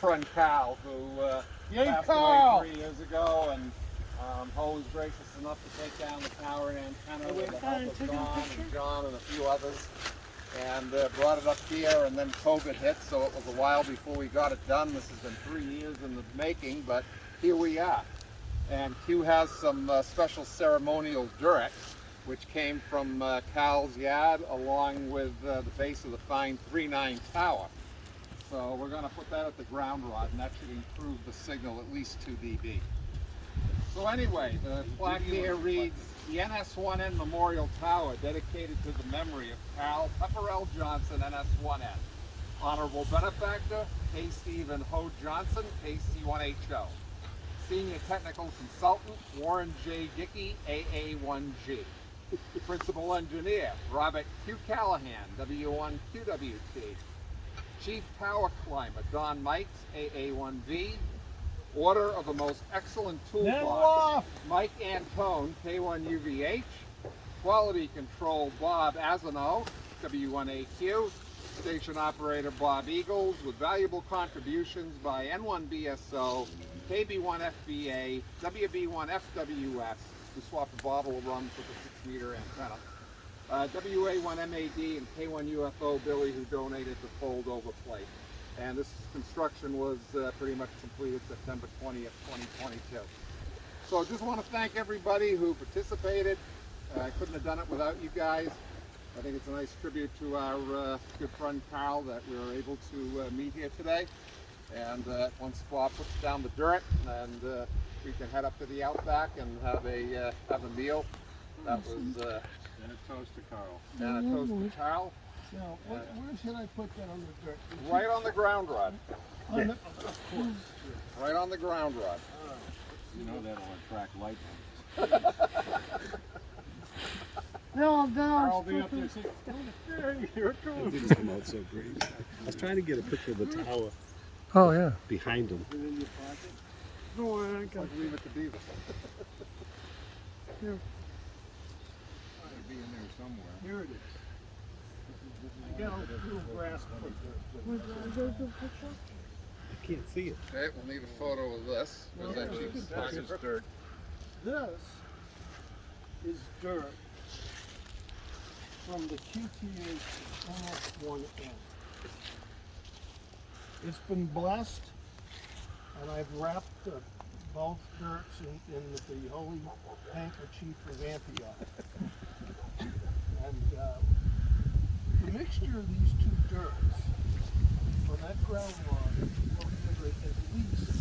friend Carl, who passed away 3 years ago, and Ho was gracious enough to take down the tower and antenna with the help of Don and John and a few others, and brought it up here, and then COVID hit, so it was a while before we got it done. This has been 3 years in the making, but here we are. And Q has some special ceremonial dirt, which came from Carl's yard, along with the base of the fine 3.9 tower. So we're going to put that at the ground rod, and that should improve the signal at least 2 dB. So anyway, the plaque here reads, the NS1N Memorial Tower, dedicated to the memory of Carl Pepperell Johnson, NS1N. Honorable Benefactor, K. Stephen Ho Johnson, KC1HO. Senior Technical Consultant, Warren J. Dickey, AA1G. Principal Engineer, Robert Q. Callahan, W1QWT. Chief Tower Climber, Don Mikes, AA1V. Order of the Most Excellent Toolbox, Mike Antone, K1UVH. Quality Control, Bob Azano, W1AQ. Station Operator, Bob Eagles, with valuable contributions by N1BSO, KB1FBA, WB1FWS, who swapped a bottle of rum for the 6-meter antenna, WA1MAD, and K1UFO Billy, who donated the fold-over plate. And this construction was pretty much completed September 20th, 2022. So I just want to thank everybody who participated. I couldn't have done it without you guys. I think it's a nice tribute to our good friend Carl that we were able to meet here today. And once Bob puts down the dirt, and we can head up to the Outback and have a meal. That was and a toast to Carl. and a toast to Carl. Now, where should I put that on the dirt? Right on the ground rod. On the, of course. Right on the ground rod. You know that'll attract lightning. No, Carl will be up there saying, hey, here it It goes. didn't come out so great. I was trying to get a picture of the tower Oh, yeah. behind him. Put it in your pocket. No, I got Like leave it to Beavis. here. It'll be in there somewhere. Here it is. I got a little grass clip there. I can't see it. Okay, we'll need a photo of this. There's actually That's his dirt. This is dirt from the QTH NS1N. It's been blessed, and I've wrapped both dirts in the holy handkerchief of Antioch. And the mixture of these two dirts on that ground rod will give it at least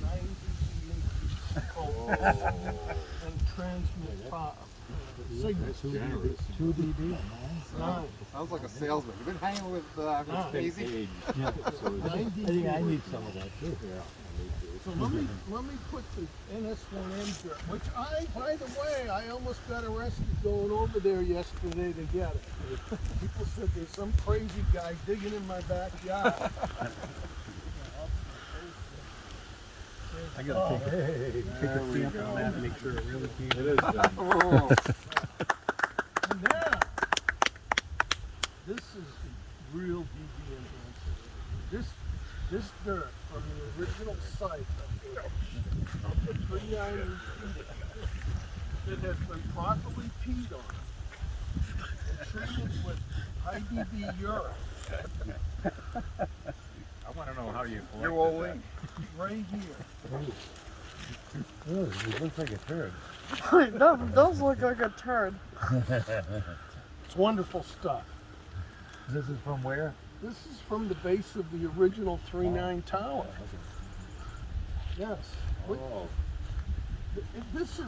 90 dB and transmit signals. 2 dB. Nine. Sounds like a salesman. You've been hanging with Casey? Yeah, so 90 I think I need some of that too. So let me put the NS1N dirt, which by the way, I almost got arrested going over there yesterday to get it. People said there's some crazy guy digging in my backyard. I gotta take a stamp on that and make sure it really came. It is done. Oh, And now, this is the real DB enhancer. This dirt from the original site of the 3.9 that has been properly peed on and treated with high DB urine I want to know how you you collect old that. link. right here. Really, it looks like a turd. That does look like a turd. It's wonderful stuff. This is from where? This is from the base of the original 3.9 tower. Yes. Oh. This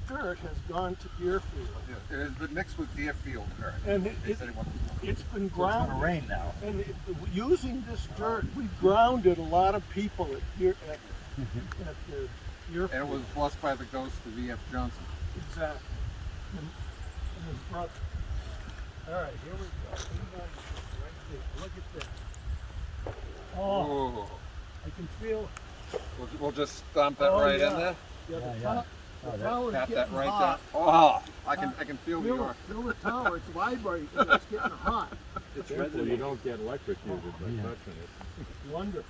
dirt has gone to Deerfield, It has been mixed with Deerfield dirt. and They said it wasn't. it's been It's gonna ground. rain now. And using this dirt, we grounded a lot of people at the Deerfield. And it was blessed by the ghost of E.F. Johnson. Exactly. And his brother. All right, here we go. Right there. Look at that. Oh, Oh. I can feel. We'll just stomp that Oh, right yeah. in there. Yeah, the Yeah, top. Oh, The that- tower's Tap that getting right hot. there. Oh, I can feel the york. Feel the tower. It's vibrating. It's getting hot. It's careful you don't get electrocuted by Yeah. touching it. Wonderful.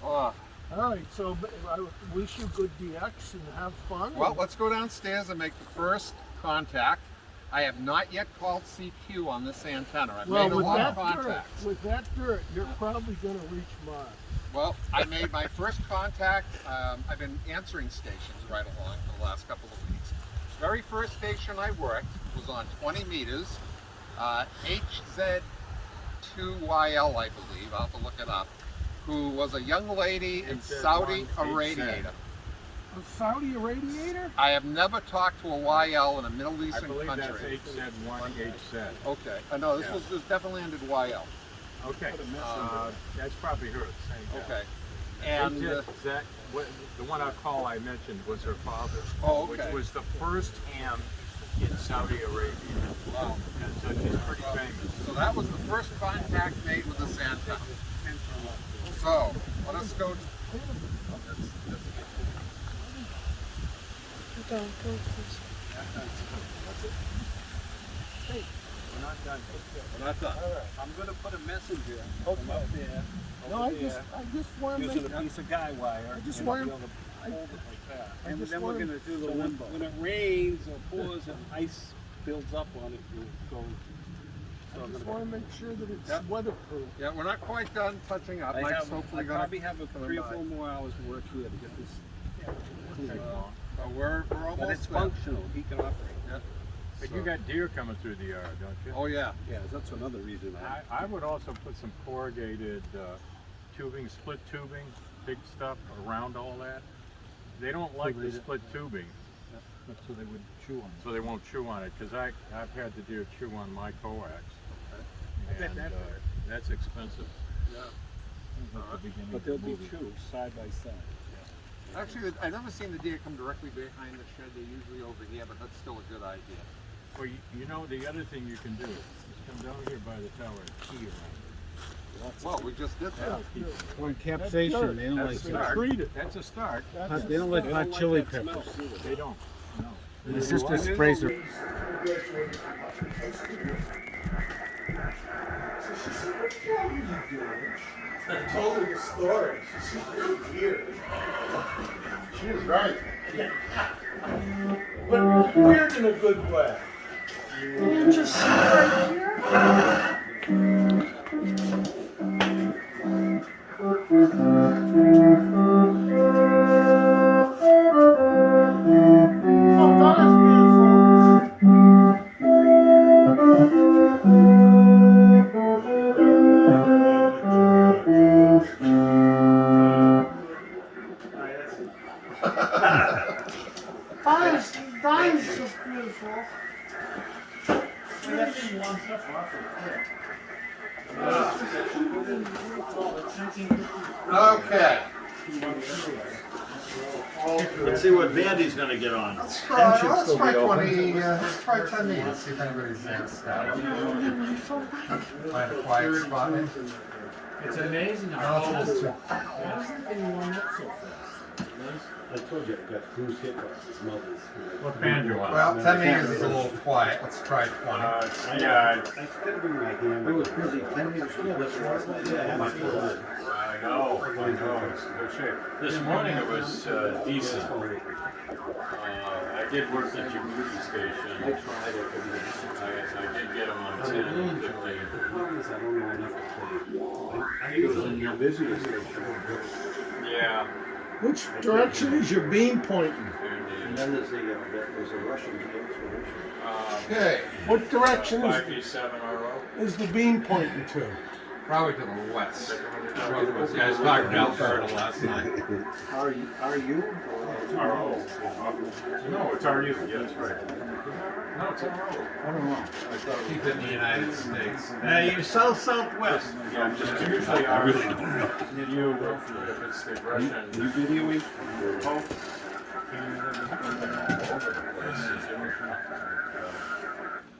Oh, All right, so I wish you good DX and have fun. Well, let's go downstairs and make the first contact. I have not yet called CQ on this antenna. I've made a lot of contacts. With that dirt, you're probably going to reach Mars. Well, I made my first contact. I've been answering stations right along for the last couple of weeks. Very first station I worked was on 20 meters, HZ2YL, I believe. I'll have to look it up. Who was a young lady in Saudi Arabia. A Saudi Arabia? I have never talked to a YL in a Middle I Eastern believe country. that's HZ1, HZ. Okay. No, this was definitely ended YL. Okay. That's probably her. Same guy. Okay. And that the one I mentioned was her father's, which was the first ham in Saudi Arabia. wow. And so she's pretty famous. So that was the first contact made with this antenna. So let us go. We're not done. We're not done. I'm gonna put a messenger Okay. from up there. No, I just want to Using make. a piece of guy wire. I just and wanna- be able to hold it like that. I And just then we're wanna- gonna do the so limbo. When it rains or pours and ice builds up on it, you go. I just want to make sure that it's Yep. weatherproof. Yeah, we're not quite done touching up. I Mike's hopefully gonna probably have come 3 or by. 4 more hours of work here to get this clean. So we're almost But it's there. functional. He can operate. Yeah. But So- you got deer coming through the yard, don't you? Oh yeah. Yeah, that's another reason. I would also put some corrugated tubing, split tubing, big stuff around all that. They don't like the split tubing, So they would chew on it. so they won't chew on it. Because I've had the deer chew on my coax, bet and that hurt. that's expensive. But they'll be chews side by side. Actually, I've never seen the deer come directly behind the shed. They're usually over here, but that's still a good idea. Well, you know, the other thing you can do is come down here by the tower and key around. Well, we just did that. Or capsation, they don't like That's a that. start. Treat it. That's a start. They don't like hot chili peppers. They don't. No. My sister sprays her. So she said, "What the hell are you doing?" I told her the story. She said, "You're weird." She was right. But weird in a good way. You just sit right here? Oh, that is that is just beautiful. Okay. Let's see what band he's gonna get on. Let's try 20. Let's try 10 minutes. See if anybody's there. Find a quiet spot. It's amazing how I told you, I got cruise hit by his mother's. What band you want? Well, 10 meters is a little quiet. Let's try 20. Yeah, I gotta bring my hand. I was busy 10 minutes. I know. It's in good shape. This morning it was decent. I did work at your movie station. I did get them on 10 and 15. I don't know enough to play. I was in your business station. Yeah. Which direction is your beam pointing? And then there's a Russian expedition. Okay. What direction 5B7 RO. is the beam pointing to? Probably to the west. Those guys talked about Alberta last night. Are you? RO. No, it's RU. Yeah, that's right. No, it's RO. I don't know. Keep it in the United States. You're southwest. Yeah, I'm just usually RU. You, if it's the Russian. You videoing?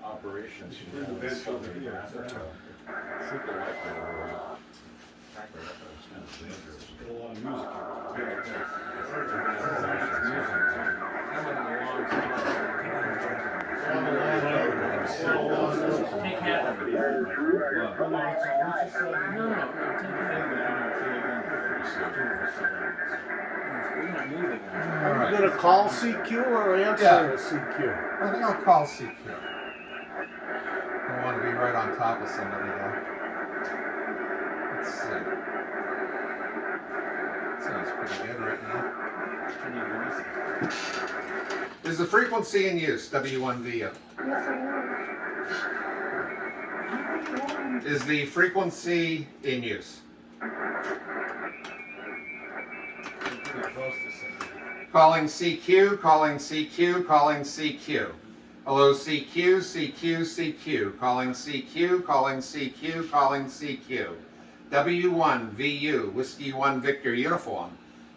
Operations. Take half of it. No, take All right. You gonna call CQ or answer Yeah. CQ? I think I'll call CQ. I want to be right on top of somebody though. Let's see. Sounds pretty good right now. Is the frequency in use, W1VU? Yes, it Is the frequency in use? Calling CQ, calling CQ, calling CQ. Hello CQ, CQ, CQ. Calling CQ, calling CQ, calling CQ. W1VU, Whiskey 1 Victor Uniform.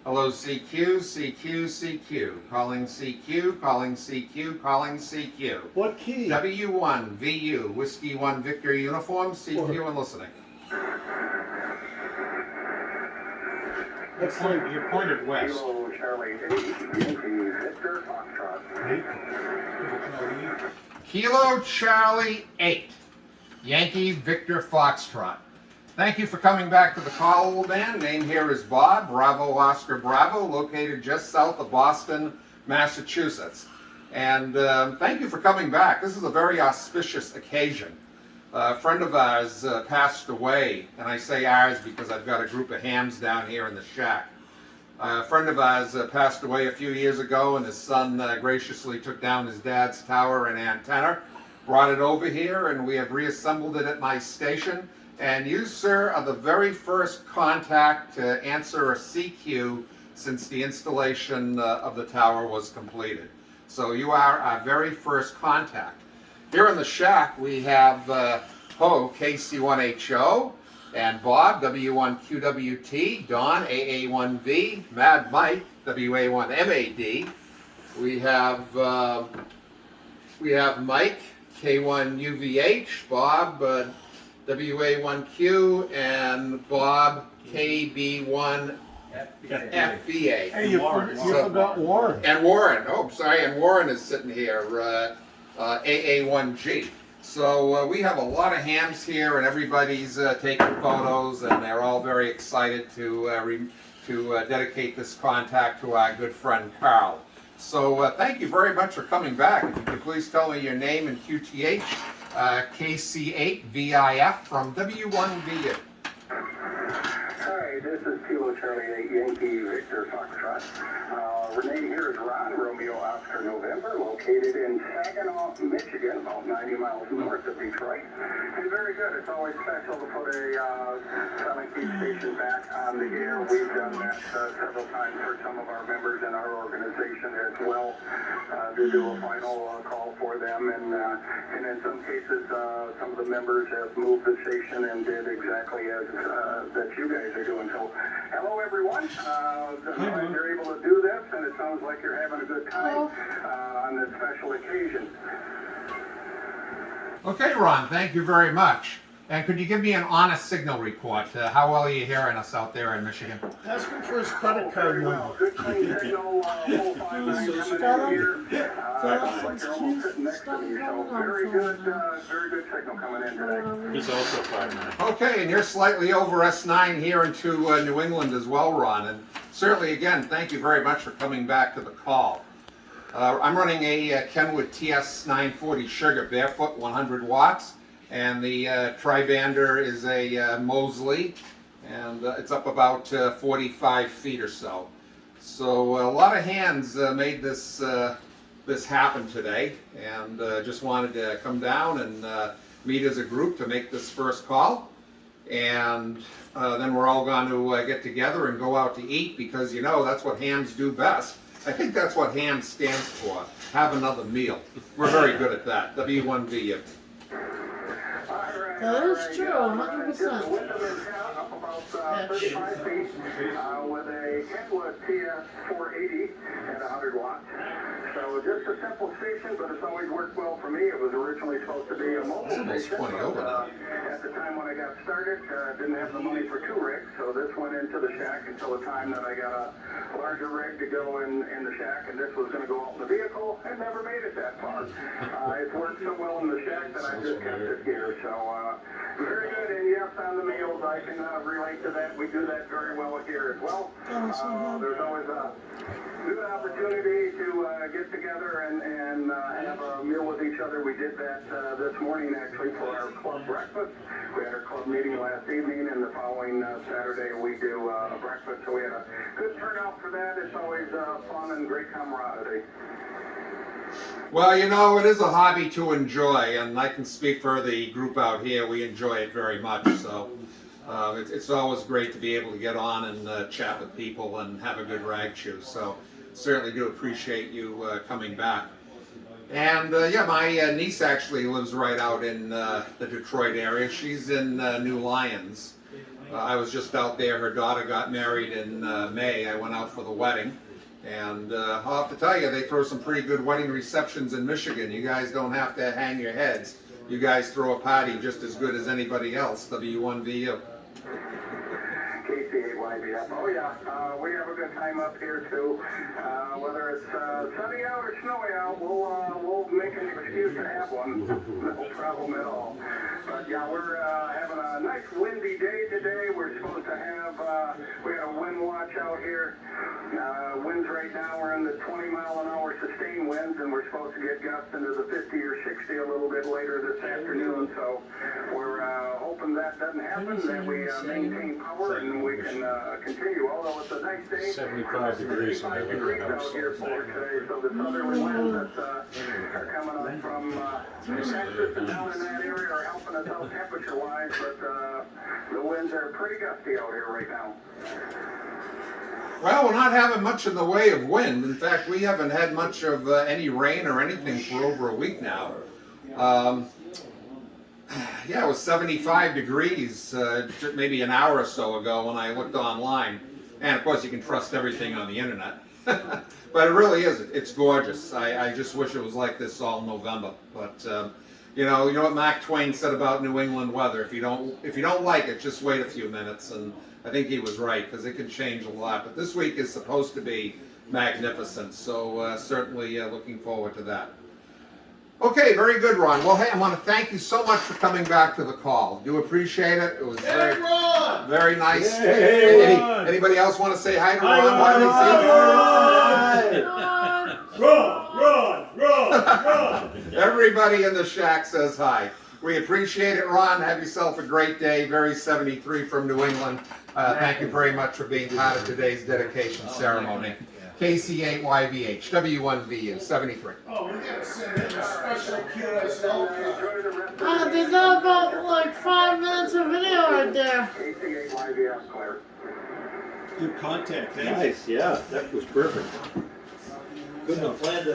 Hello CQ, CQ, CQ. Calling CQ, calling CQ, calling CQ. What key? W1VU, Whiskey 1 Victor Uniform, CQ and listening. Looks like you're pointed west. Kilo Charlie 8, Yankee Victor Foxtrot. Kilo Charlie 8, Yankee Victor Foxtrot. Thank you for coming back to the call, old man. Name here is Bob, Bravo Oscar Bravo, located just south of Boston, Massachusetts. And thank you for coming back. This is a very auspicious occasion. A friend of ours passed away, and I say ours because I've got a group of hams down here in the shack. A friend of ours passed away a few years ago, and his son graciously took down his dad's tower and antenna, brought it over here, and we have reassembled it at my station. And you, sir, are the very first contact to answer a CQ since the installation of the tower was completed. So you are our very first contact. Here in the shack we have Ho, KC1HO, and Bob, W1QWT, Don, AA1V, Mad Mike, WA1MAD. We have Mike, K1UVH, Bob, WA1Q, and Bob, KB1FBA. Hey, you forgot Warren. And Warren, oh, sorry, and Warren is sitting here, AA1G. So we have a lot of hams here, and everybody's taking photos, and they're all very excited to dedicate this contact to our good friend Carl. So thank you very much for coming back. If you could please tell me your name and QTH, KC8VIF from W1VU. Hi, this is Kilo Charlie 8, Yankee Victor Foxtrot. Renee here is Ron, Romeo Oscar November, located in Saginaw, Michigan, about 90 miles north of Detroit. And very good. It's always special to put a selling key station back on the air. We've done that several times for some of our members in our organization as well, to do a final call for them. And in some cases, some of the members have moved the station and did exactly as that you guys are doing. So, hello everyone. Glad you're able to do this, and it sounds like you're having a good time on this special occasion. Okay, Ron, thank you very much. And could you give me an honest signal report? How well are you hearing us out there in Michigan? Ask him for his credit card number. Good clean signal, full 5.9 coming in here. Looks like you're almost sitting next to me, so very good signal coming in today. He's also 5'9". Okay, and you're slightly over S9 here into New England as well, Ron. And certainly, again, thank you very much for coming back to the call. I'm running a Kenwood TS940 Sugar Barefoot 100 watts. And the Tribander is a Mosley, and it's up about 45 feet or so. So a lot of hands made this happen today, and just wanted to come down and meet as a group to make this first call. And then we're all going to get together and go out to eat, because you know that's what hams do best. I think that's what ham stands for, have another meal. We're very good at that, W1VU. That is true, 100%. Just the window is down, up about 35 feet, with a Kenwood TS480 at 100 watts. So just a simple station, but it's always worked well for me. It was originally supposed to be a mobile Almost station. 20 over now. At the time when I got started, didn't have the money for 2 rigs, so this went into the shack until the time that I got a larger rig to go in the shack, and this was going to go out in the vehicle, and never made it that far. It's worked so well in the shack that I just kept it here. So very good, and yes, on the meals, I can relate to that. We do that very well here as well. There's always a good opportunity to get together and have a meal with each other. We did that this morning actually for our club breakfast. We had our club meeting last evening, and the following Saturday we do a breakfast. So we had a good turnout for that. It's always fun and great camaraderie. Well, you know, it is a hobby to enjoy, and I can speak for the group out here. We enjoy it very much. So it's always great to be able to get on and chat with people and have a good rag chew. So certainly do appreciate you coming back. And yeah, my niece actually lives right out in the Detroit area. She's in New Lyons. I was just out there. Her daughter got married in May. I went out for the wedding. And I'll have to tell you, they throw some pretty good wedding receptions in Michigan. You guys don't have to hang your heads. You guys throw a party just as good as anybody else. W1VU. KCAYBF. Oh yeah, we have a good time up here too. Whether it's sunny out or snowy out, we'll make an excuse to have one. No problem at all. But yeah, we're having a nice windy day today. We're supposed to have we got a wind watch out here. Winds right now are in the 20-mile-an-hour sustained winds, and we're supposed to get gusts into the 50 or 60 a little bit later this afternoon. So we're hoping that doesn't happen, that we maintain power and we can continue. Although it's a nice day, 75 degrees in 75 degrees out here for today. So the southerly winds that are coming up from Texas and down in that area are helping us out temperature-wise, but the winds are pretty gusty out here right now. Well, we're not having much in the way of wind. In fact, we haven't had much of any rain or anything for over a week now. Yeah, it was 75 degrees maybe an hour or so ago when I looked online. And of course, you can trust everything on the internet. But it really is. It's gorgeous. I just wish it was like this all November. But you know what Mark Twain said about New England weather. If you don't like it, just wait a few minutes. And I think he was right, because it can change a lot. But this week is supposed to be magnificent. So certainly looking forward to that. Okay, very good, Ron. Well, hey, I want to thank you so much for coming back to the call. Do appreciate it. It was very, very nice. Anybody else want to say hi to Ron? Ron! Everybody in the shack says hi. We appreciate it, Ron. Have yourself a great day. Very 73 from New England. Thank you very much for being part of today's dedication ceremony. KC8YVH, W1VU, 73. Oh, we gotta send him a special QSL card. There's about like 5 minutes of video right there. KC8YVF, Claire. Good contact. Nice, yeah, that was perfect. Couldn't have planned it